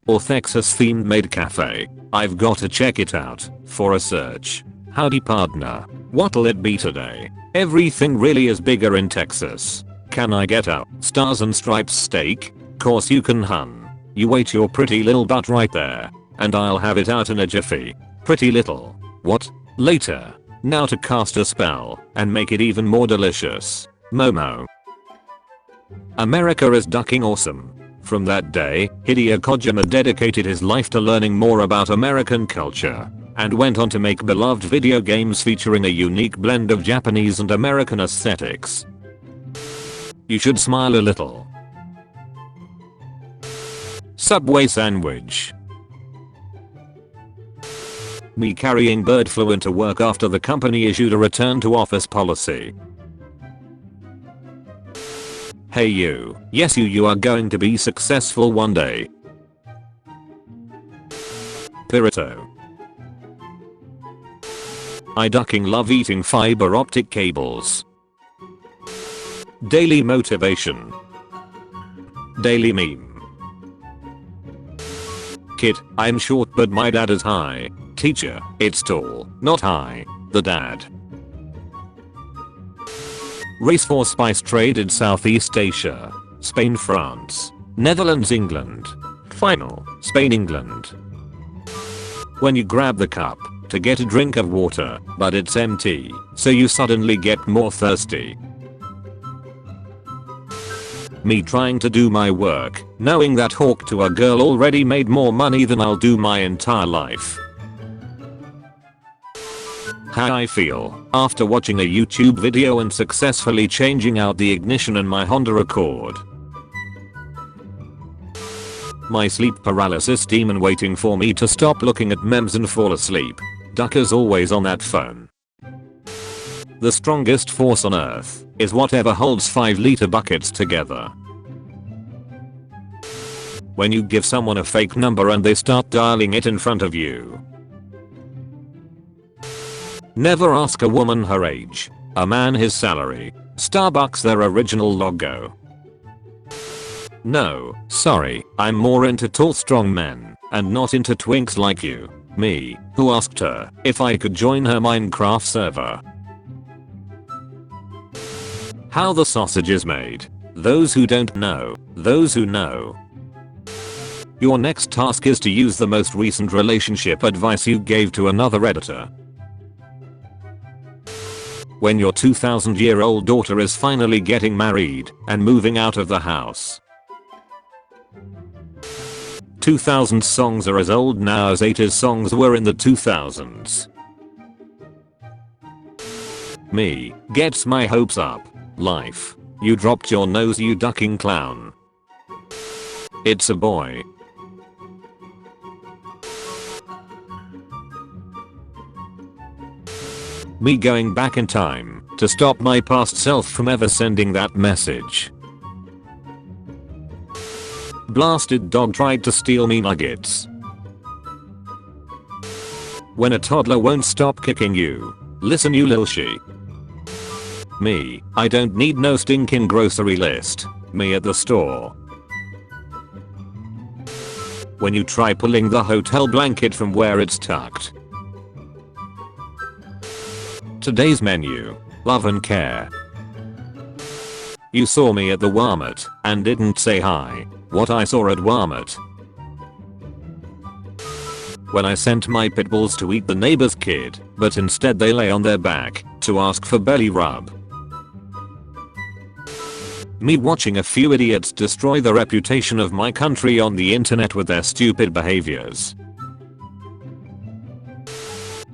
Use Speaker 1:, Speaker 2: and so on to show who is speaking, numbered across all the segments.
Speaker 1: or Texas themed maid cafe. I've got to check it out for a search. Howdy partner. What'll it be today? Everything really is bigger in Texas. Can I get a stars and stripes steak? Course you can, hun. You wait your pretty little butt right there, and I'll have it out in a jiffy. Pretty little. What? Later. Now to cast a spell and make it even more delicious. Momo. America is ducking awesome. From that day, Hideo Kojima dedicated his life to learning more about American culture, and went on to make beloved video games featuring a unique blend of Japanese and American aesthetics. You should smile a little. Subway sandwich. Me carrying bird flu into work after the company issued a return to office policy. Hey you, yes you are going to be successful one day. Pirito. I ducking love eating fiber optic cables. Daily motivation. Daily meme. Kid, I'm short but my dad is high. Teacher, it's tall, not high. The dad. Race for spice trade in Southeast Asia. Spain, France. Netherlands, England. Final. Spain, England. When you grab the cup to get a drink of water, but it's empty, so you suddenly get more thirsty. Me trying to do my work, knowing that hawk to a girl already made more money than I'll do my entire life. How I feel after watching a YouTube video and successfully changing out the ignition in my Honda Accord. My sleep paralysis demon waiting for me to stop looking at memes and fall asleep. Ducker's always on that phone. The strongest force on earth is whatever holds 5-liter buckets together. When you give someone a fake number and they start dialing it in front of you. Never ask a woman her age, a man his salary, Starbucks their original logo. No, sorry, I'm more into tall strong men, and not into twinks like you. Me, who asked her if I could join her Minecraft server. How the sausage is made. Those who don't know, those who know. Your next task is to use the most recent relationship advice you gave to another editor. When your 2,000-year-old daughter is finally getting married and moving out of the house. 2000 songs are as old now as 80s songs were in the 2000s. Me, gets my hopes up. Life. You dropped your nose you ducking clown. It's a boy. Me going back in time to stop my past self from ever sending that message. Blasted dog tried to steal me nuggets. When a toddler won't stop kicking you, listen you lil she. Me, I don't need no stinking grocery list. Me at the store. When you try pulling the hotel blanket from where it's tucked. Today's menu. Love and care. You saw me at the Walmart and didn't say hi. What I saw at Walmart. When I sent my pit bulls to eat the neighbor's kid, but instead they lay on their back to ask for belly rub. Me watching a few idiots destroy the reputation of my country on the internet with their stupid behaviors.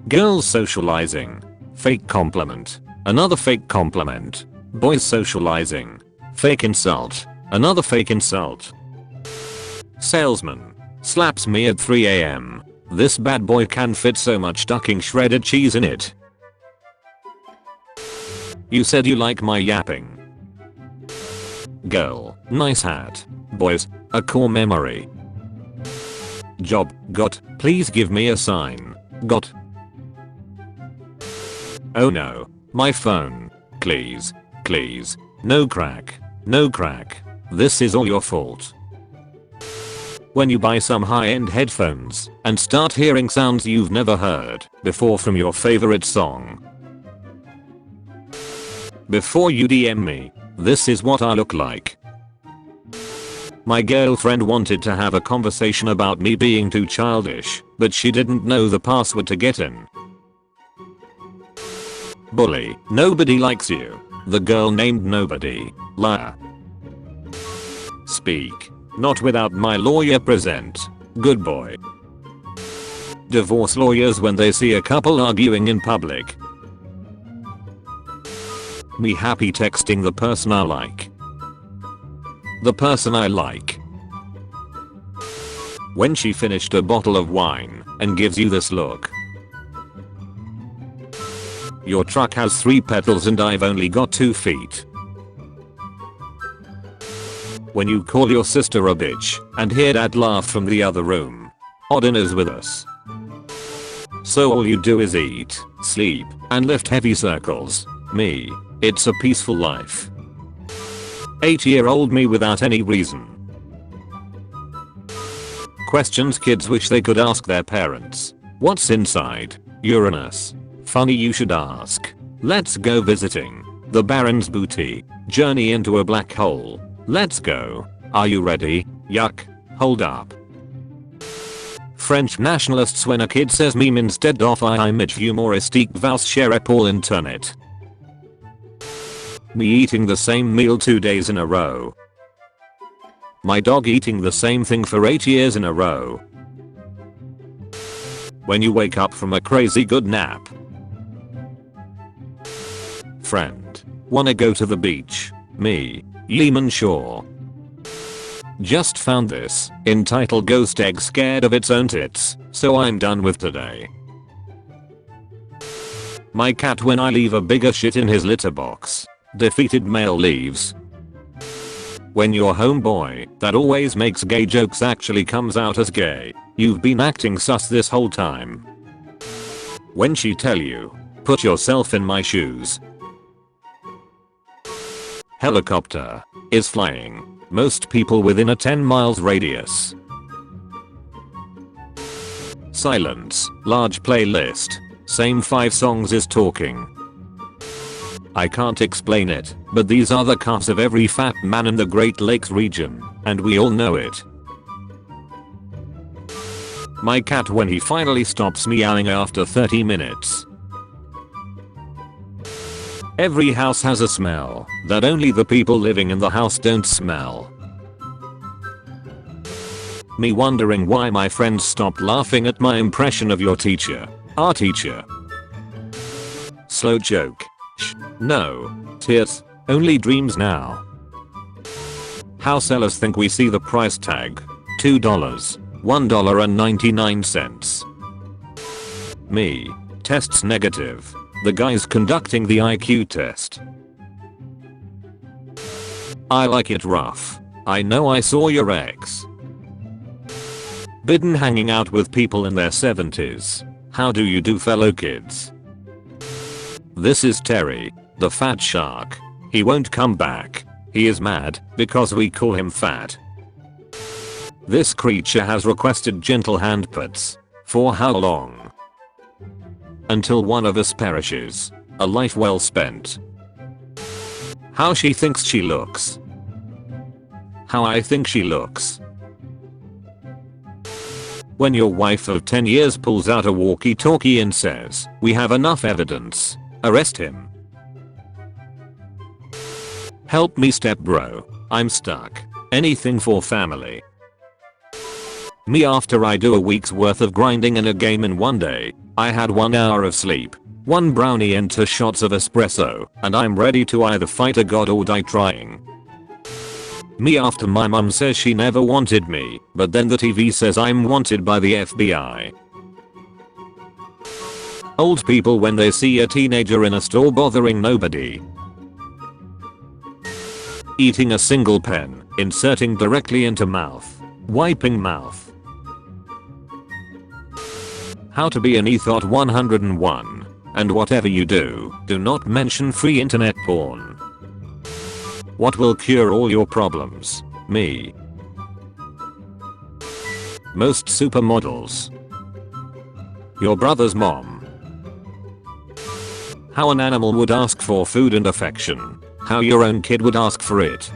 Speaker 1: Girls socializing. Fake compliment. Another fake compliment. Boys socializing. Fake insult. Another fake insult. Salesman. Slaps me at 3 AM. This bad boy can fit so much ducking shredded cheese in it. You said you like my yapping. Girl. Nice hat. Boys. A core memory. Job. Got. Please give me a sign. Got. Oh no. My phone. Please. Please. No crack. No crack. This is all your fault. When you buy some high-end headphones and start hearing sounds you've never heard before from your favorite song. Before you DM me, this is what I look like. My girlfriend wanted to have a conversation about me being too childish, but she didn't know the password to get in. Bully, nobody likes you. The girl named Nobody. Liar. Speak. Not without my lawyer present. Good boy. Divorce lawyers when they see a couple arguing in public. Me happy texting the person I like. The person I like. When she finished a bottle of wine and gives you this look. Your truck has 3 pedals and I've only got 2 feet. When you call your sister a bitch and hear dad laugh from the other room. Odin is with us. So all you do is eat, sleep, and lift heavy circles. Me. It's a peaceful life. 8-year-old me without any reason. Questions kids wish they could ask their parents. What's inside? Uranus. Funny you should ask. Let's go visiting. The Baron's booty. Journey into a black hole. Let's go. Are you ready? Yuck. Hold up. French nationalists when a kid says meme instead of image humoristique va cher pour internet. Me eating the same meal 2 days in a row. My dog eating the same thing for 8 years in a row. When you wake up from a crazy good nap. Friend. Wanna go to the beach. Me. Yemen Shore. Just found this, entitled Ghost Egg Scared of Its Own Tits, so I'm done with today. My cat when I leave a bigger shit in his litter box. Defeated male leaves. When your homeboy that always makes gay jokes actually comes out as gay. You've been acting sus this whole time. When she tell you, put yourself in my shoes. Helicopter is flying. Most people within a 10 miles radius. Silence. Large playlist. Same 5 songs is talking. I can't explain it, but these are the calves of every fat man in the Great Lakes region, and we all know it. My cat when he finally stops meowing after 30 minutes. Every house has a smell that only the people living in the house don't smell. Me wondering why my friends stopped laughing at my impression of your teacher. Our teacher. Slow joke. No. Tears. Only dreams now. How sellers think we see the price tag. $2. $1.99. Me. Tests negative. The guy's conducting the IQ test. I like it rough. I know I saw your ex. Bidden hanging out with people in their 70s. How do you do fellow kids? This is Terry, the fat shark. He won't come back. He is mad because we call him fat. This creature has requested gentle handpats. For how long? Until one of us perishes. A life well spent. How she thinks she looks. How I think she looks. When your wife of 10 years pulls out a walkie-talkie and says, "We have enough evidence. Arrest him." Help me step bro. I'm stuck. Anything for family. Me after I do a week's worth of grinding in a game in one day. I had 1 hour of sleep, 1 brownie and 2 shots of espresso, and I'm ready to either fight a god or die trying. Me after my mum says she never wanted me, but then the TV says I'm wanted by the FBI. Old people when they see a teenager in a store bothering nobody. Eating a single pen, inserting directly into mouth, wiping mouth. How to be an ethot 101. And whatever you do, do not mention free internet porn. What will cure all your problems? Me. Most supermodels. Your brother's mom. How an animal would ask for food and affection. How your own kid would ask for it.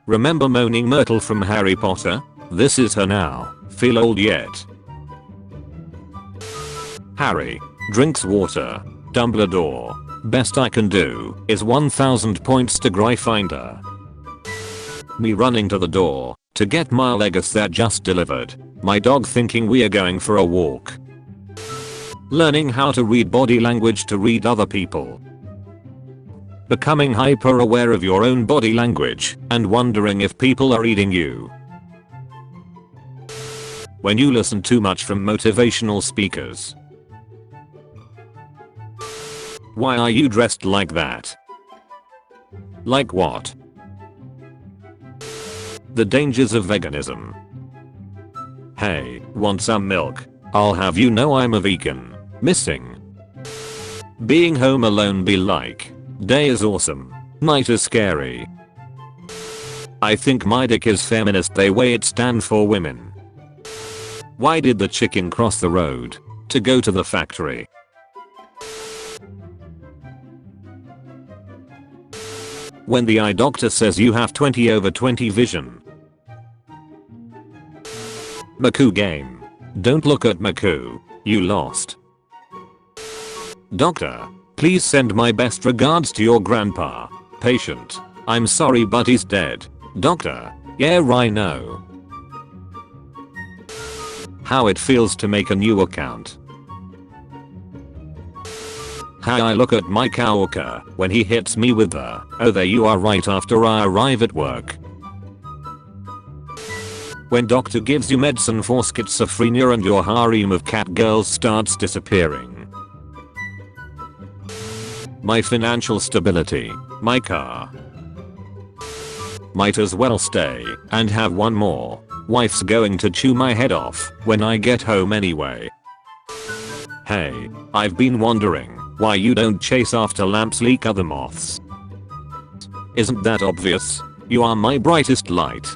Speaker 1: Remember Moaning Myrtle from Harry Potter? This is her now. Feel old yet? Harry drinks water. Dumbledore. Best I can do is 1000 points to Gryffindor. Me running to the door to get my Legos that just delivered. My dog thinking we are going for a walk. Learning how to read body language to read other people. Becoming hyper aware of your own body language and wondering if people are reading you. When you listen too much from motivational speakers. Why are you dressed like that? Like what? The dangers of veganism. Hey, want some milk? I'll have you know I'm a vegan. Missing. Being home alone be like. Day is awesome. Night is scary. I think my dick is feminist, they way it stand for women. Why did the chicken cross the road to go to the factory? When the eye doctor says you have 20/20 vision. Maku game. Don't look at Maku. You lost. Doctor, please send my best regards to your grandpa. Patient. I'm sorry but he's dead. Doctor, yeah I know. How it feels to make a new account. How I look at my coworker when he hits me with the, oh there you are right after I arrive at work. When doctor gives you medicine for schizophrenia and your harem of cat girls starts disappearing. My financial stability. My car. Might as well stay and have one more. Wife's going to chew my head off when I get home anyway. Hey, I've been wondering why you don't chase after lamps like other moths. Isn't that obvious? You are my brightest light.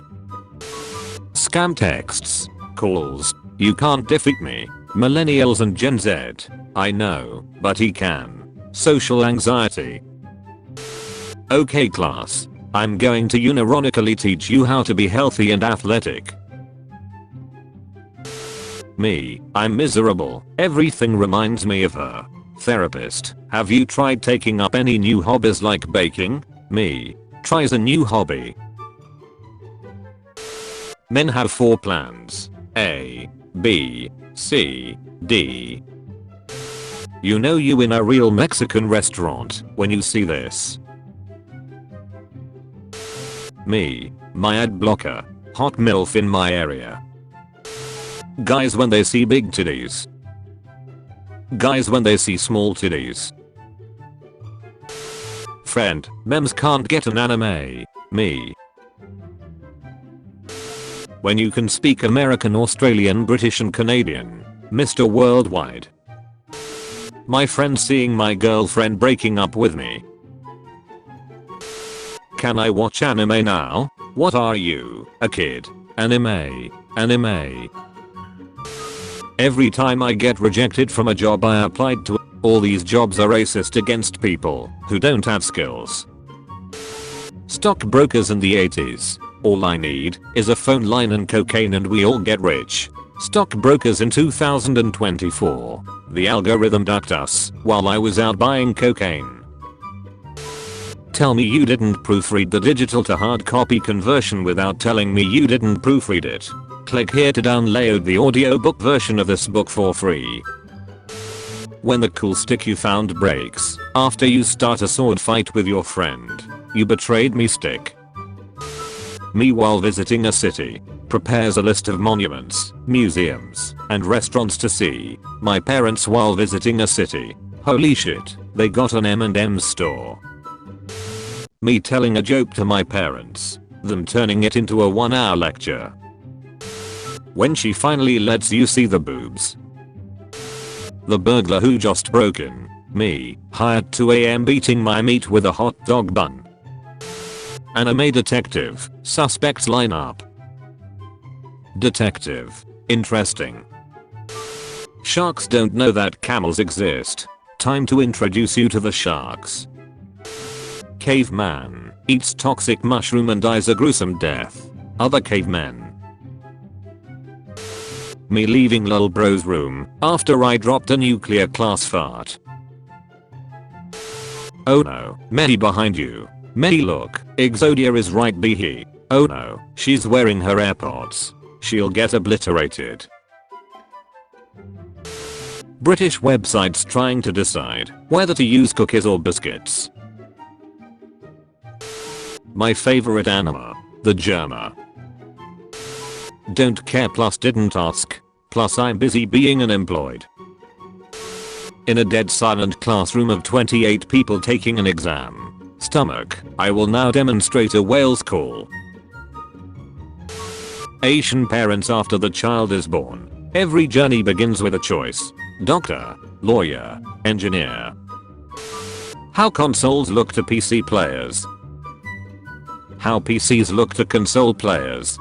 Speaker 1: Scam texts. Calls. You can't defeat me. Millennials and Gen Z. I know, but he can. Social anxiety. Okay class. I'm going to unironically teach you how to be healthy and athletic. Me. I'm miserable. Everything reminds me of her. Therapist. Have you tried taking up any new hobbies like baking? Me. Tries a new hobby. Men have 4 plans. A, B, C, D. You know you in a real Mexican restaurant when you see this. Me. My ad blocker. Hot MILF in my area. Guys when they see big titties. Guys when they see small titties. Friend. Mems can't get an anime. Me. When you can speak American, Australian, British and Canadian. Mr. Worldwide. My friend seeing my girlfriend breaking up with me. Can I watch anime now? What are you, a kid? Anime. Anime. Every time I get rejected from a job I applied to, all these jobs are racist against people who don't have skills. Stockbrokers in the 80s. All I need is a phone line and cocaine and we all get rich. Stockbrokers in 2024. The algorithm ducked us while I was out buying cocaine. Tell me you didn't proofread the digital to hard copy conversion without telling me you didn't proofread it. Click here to download the audiobook version of this book for free. When the cool stick you found breaks after you start a sword fight with your friend. You betrayed me stick. Me while visiting a city. Prepares a list of monuments, museums, and restaurants to see. My parents while visiting a city. Holy shit, they got an M&M's store. Me telling a joke to my parents. Them turning it into a 1-hour lecture. When she finally lets you see the boobs. The burglar who just broke in. Me, high at 2 AM beating my meat with a hot dog bun. Anime detective, suspects line up. Detective. Interesting. Sharks don't know that camels exist. Time to introduce you to the sharks. Caveman. Eats toxic mushroom and dies a gruesome death. Other cavemen. Me leaving lol bro's room after I dropped a nuclear class fart. Oh no, Medi behind you. Medi look, Exodia is right behe. Oh no, she's wearing her AirPods. She'll get obliterated. British websites trying to decide whether to use cookies or biscuits. My favorite anima, the Germa. Don't care plus didn't ask, plus I'm busy being unemployed. In a dead silent classroom of 28 people taking an exam. Stomach, I will now demonstrate a whale's call. Asian parents after the child is born. Every journey begins with a choice. Doctor, lawyer, engineer. How consoles look to PC players. How PCs look to console players.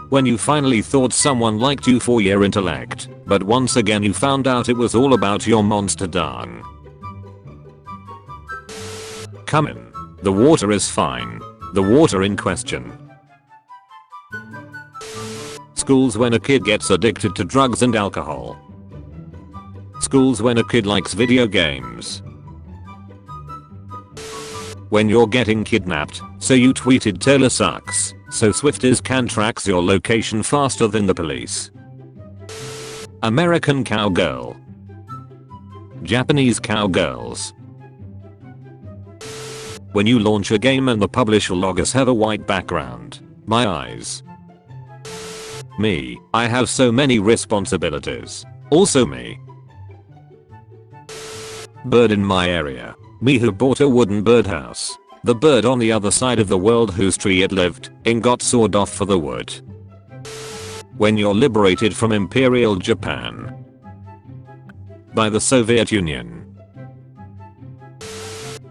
Speaker 1: When you finally thought someone liked you for your intellect, but once again you found out it was all about your monster dung. Come in. The water is fine. The water in question. Schools when a kid gets addicted to drugs and alcohol. Schools when a kid likes video games. When you're getting kidnapped, so you tweeted Taylor sucks, so Swift can tracks your location faster than the police. American cowgirl. Japanese cowgirls. When you launch a game and the publisher logos have a white background. My eyes. Me, I have so many responsibilities. Also me. Bird in my area. Me who bought a wooden birdhouse. The bird on the other side of the world whose tree it lived in got sawed off for the wood. When you're liberated from Imperial Japan. By the Soviet Union.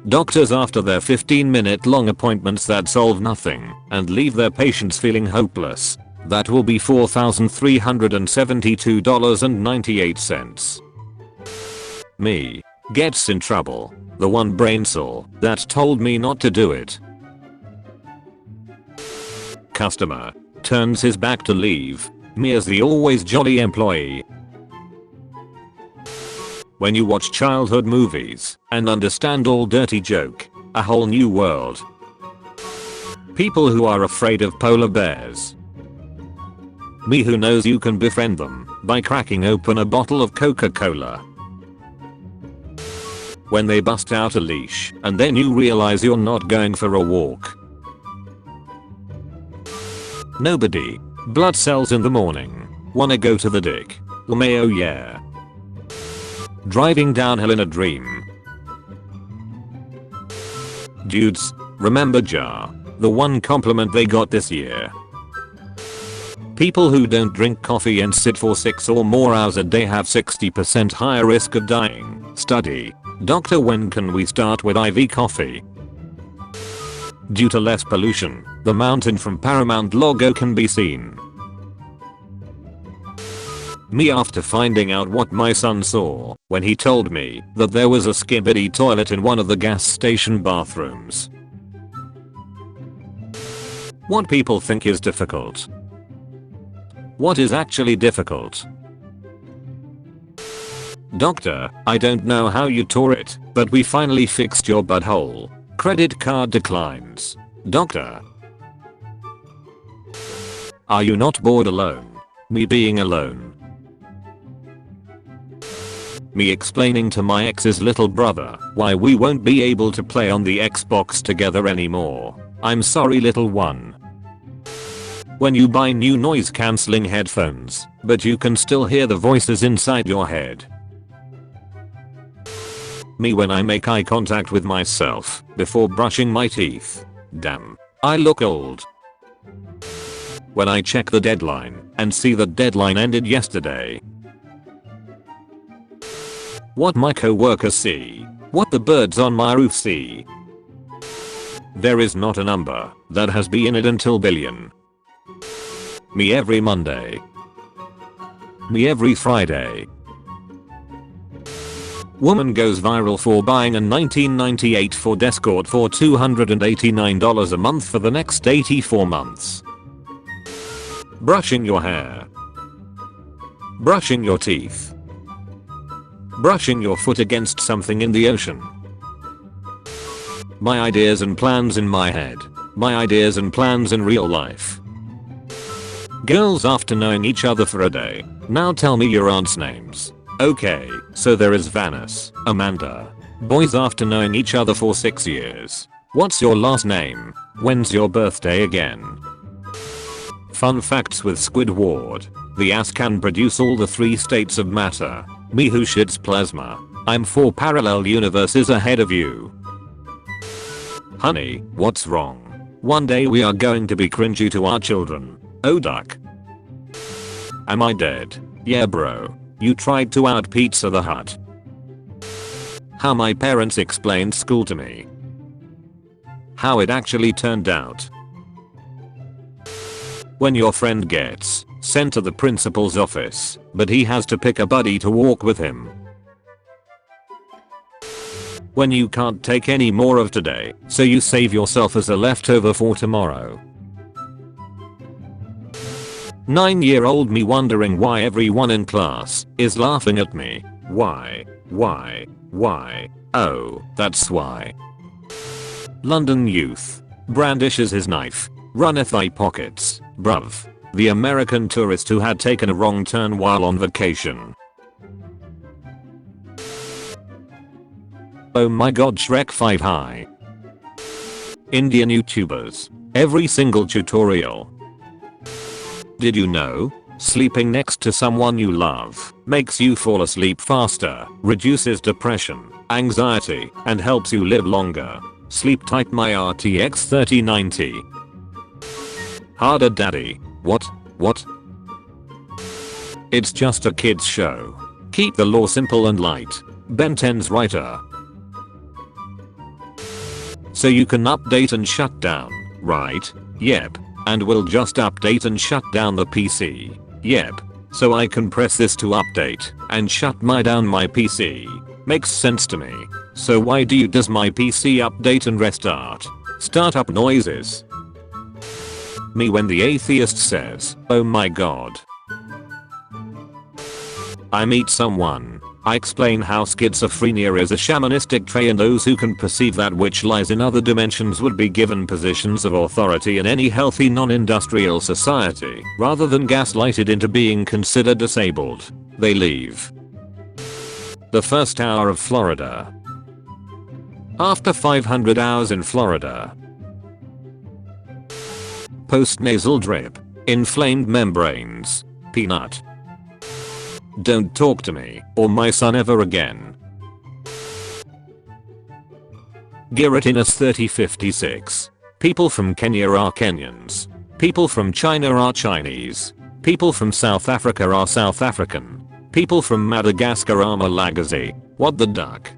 Speaker 1: Doctors after their 15-minute long appointments that solve nothing and leave their patients feeling hopeless. That will be $4,372.98. Me. Gets in trouble. The one brain cell that told me not to do it. Customer. Turns his back to leave. Me as the always jolly employee. When you watch childhood movies and understand all dirty joke. A whole new world. People who are afraid of polar bears. Me who knows you can befriend them by cracking open a bottle of Coca-Cola. When they bust out a leash and then you realize you're not going for a walk. Nobody. Blood cells in the morning. Wanna go to the dick. Oh yeah. Driving downhill in a dream. Dudes, remember Jar? The one compliment they got this year. People who don't drink coffee and sit for 6 or more hours a day have 60% higher risk of dying. Study. Doctor, when can we start with IV coffee? Due to less pollution, the mountain from Paramount logo can be seen. Me after finding out what my son saw when he told me that there was a skibidi toilet in one of the gas station bathrooms. What people think is difficult. What is actually difficult? Doctor, I don't know how you tore it, but we finally fixed your butthole. Credit card declines. Doctor. Are you not bored alone? Me being alone. Me explaining to my ex's little brother why we won't be able to play on the Xbox together anymore. I'm sorry little one. When you buy new noise cancelling headphones, but you can still hear the voices inside your head. Me when I make eye contact with myself before brushing my teeth. Damn, I look old. When I check the deadline and see the deadline ended yesterday. What my co-workers see. What the birds on my roof see. There is not a number that has been in it until billion. Me every Monday. Me every Friday. Woman goes viral for buying a 1998 Ford Escort for $289 a month for the next 84 months. Brushing your hair. Brushing your teeth. Brushing your foot against something in the ocean. My ideas and plans in my head. My ideas and plans in real life. Girls after knowing each other for a day. Now tell me your aunt's names. Okay, so there is Venice, Amanda. Boys after knowing each other for 6 years. What's your last name? When's your birthday again? Fun facts with Squidward. The ass can produce all the 3 states of matter. Me who shits plasma. I'm 4 parallel universes ahead of you. Honey, what's wrong? One day we are going to be cringy to our children. Oh duck. Am I dead? Yeah bro. You tried to out Pizza the Hut. How my parents explained school to me. How it actually turned out. When your friend gets sent to the principal's office, but he has to pick a buddy to walk with him. When you can't take any more of today, so you save yourself as a leftover for tomorrow. 9-year-old me wondering why everyone in class is laughing at me. Why? Oh, that's why. London youth brandishes his knife, runneth eye pockets, bruv. The American tourist who had taken a wrong turn while on vacation. Oh my god, Shrek 5 high. Indian YouTubers. Every single tutorial. Did you know? Sleeping next to someone you love makes you fall asleep faster, reduces depression, anxiety, and helps you live longer. Sleep tight my RTX 3090. Harder daddy. What? It's just a kid's show. Keep the law simple and light. Ben 10's writer. So you can update and shut down, right? Yep. And we'll just update and shut down the PC. Yep. So I can press this to update and shut down my PC. Makes sense to me. So why does my PC update and restart? Startup noises. Me when the atheist says, oh my god. I meet someone. I explain how schizophrenia is a shamanistic trait and those who can perceive that which lies in other dimensions would be given positions of authority in any healthy non-industrial society rather than gaslighted into being considered disabled. They leave. The first hour of Florida. After 500 hours in Florida. Postnasal drip. Inflamed membranes. Peanut. Don't talk to me or my son ever again. Giratinus 3056. People from Kenya are Kenyans. People from China are Chinese. People from South Africa are South African. People from Madagascar are Malagasy. What the duck?